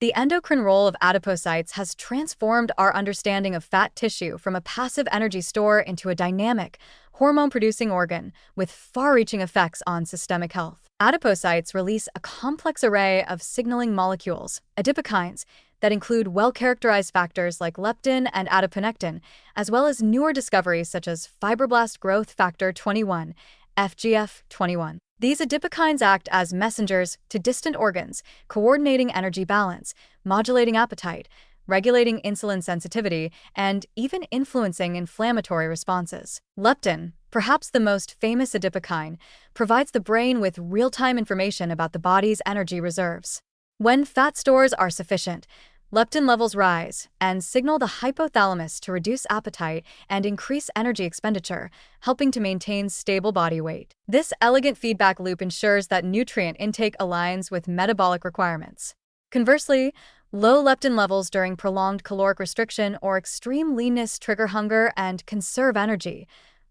The endocrine role of adipocytes has transformed our understanding of fat tissue from a passive energy store into a dynamic, hormone-producing organ with far-reaching effects on systemic health. Adipocytes release a complex array of signaling molecules, adipokines, that include well-characterized factors like leptin and adiponectin, as well as newer discoveries such as fibroblast growth factor 21, FGF21. These adipokines act as messengers to distant organs, coordinating energy balance, modulating appetite, regulating insulin sensitivity, and even influencing inflammatory responses. Leptin, perhaps the most famous adipokine, provides the brain with real-time information about the body's energy reserves. When fat stores are sufficient, leptin levels rise and signal the hypothalamus to reduce appetite and increase energy expenditure, helping to maintain stable body weight. This elegant feedback loop ensures that nutrient intake aligns with metabolic requirements. Conversely, low leptin levels during prolonged caloric restriction or extreme leanness trigger hunger and conserve energy,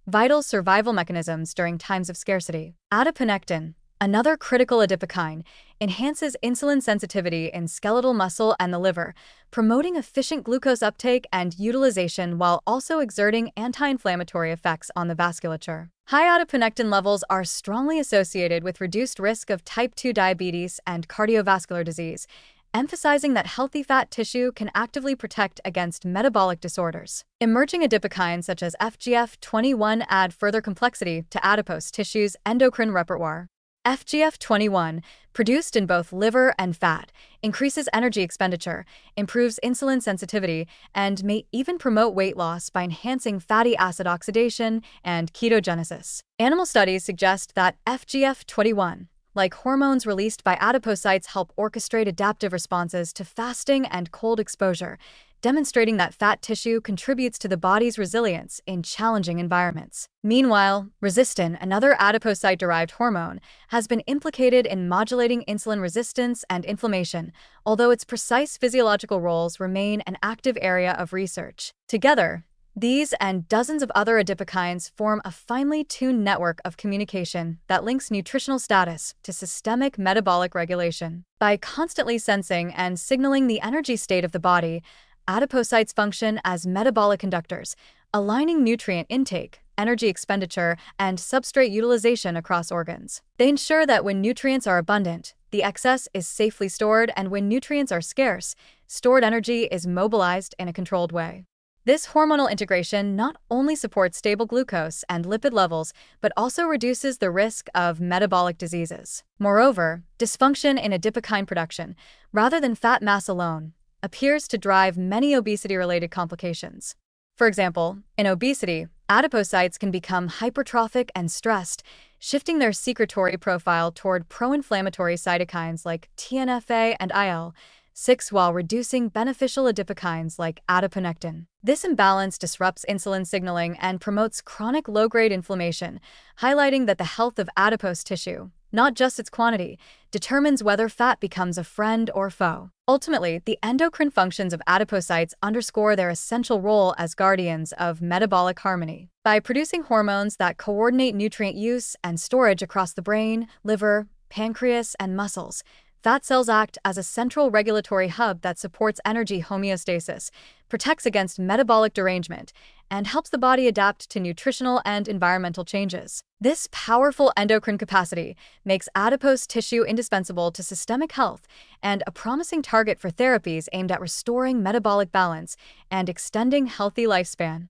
vital survival mechanisms during times of scarcity. Adiponectin, another critical adipokine, enhances insulin sensitivity in skeletal muscle and the liver, promoting efficient glucose uptake and utilization while also exerting anti-inflammatory effects on the vasculature. High adiponectin levels are strongly associated with reduced risk of type 2 diabetes and cardiovascular disease, emphasizing that healthy fat tissue can actively protect against metabolic disorders. Emerging adipokines such as FGF21 add further complexity to adipose tissue's endocrine repertoire. FGF21, produced in both liver and fat, increases energy expenditure, improves insulin sensitivity, and may even promote weight loss by enhancing fatty acid oxidation and ketogenesis. Animal studies suggest that FGF21, like hormones released by adipocytes, help orchestrate adaptive responses to fasting and cold exposure, demonstrating that fat tissue contributes to the body's resilience in challenging environments. Meanwhile, resistin, another adipocyte-derived hormone, has been implicated in modulating insulin resistance and inflammation, although its precise physiological roles remain an active area of research. Together, these and dozens of other adipokines form a finely tuned network of communication that links nutritional status to systemic metabolic regulation. By constantly sensing and signaling the energy state of the body, adipocytes function as metabolic conductors, aligning nutrient intake, energy expenditure, and substrate utilization across organs. They ensure that when nutrients are abundant, the excess is safely stored, and when nutrients are scarce, stored energy is mobilized in a controlled way. This hormonal integration not only supports stable glucose and lipid levels, but also reduces the risk of metabolic diseases. Moreover, dysfunction in adipokine production, rather than fat mass alone, appears to drive many obesity-related complications. For example, in obesity, adipocytes can become hypertrophic and stressed, shifting their secretory profile toward pro-inflammatory cytokines like TNF-A and IL-6 while reducing beneficial adipokines like adiponectin. This imbalance disrupts insulin signaling and promotes chronic low-grade inflammation, highlighting that the health of adipose tissue, not just its quantity, determines whether fat becomes a friend or foe. Ultimately, the endocrine functions of adipocytes underscore their essential role as guardians of metabolic harmony. By producing hormones that coordinate nutrient use and storage across the brain, liver, pancreas, and muscles, fat cells act as a central regulatory hub that supports energy homeostasis, protects against metabolic derangement, and helps the body adapt to nutritional and environmental changes. This powerful endocrine capacity makes adipose tissue indispensable to systemic health and a promising target for therapies aimed at restoring metabolic balance and extending healthy lifespan.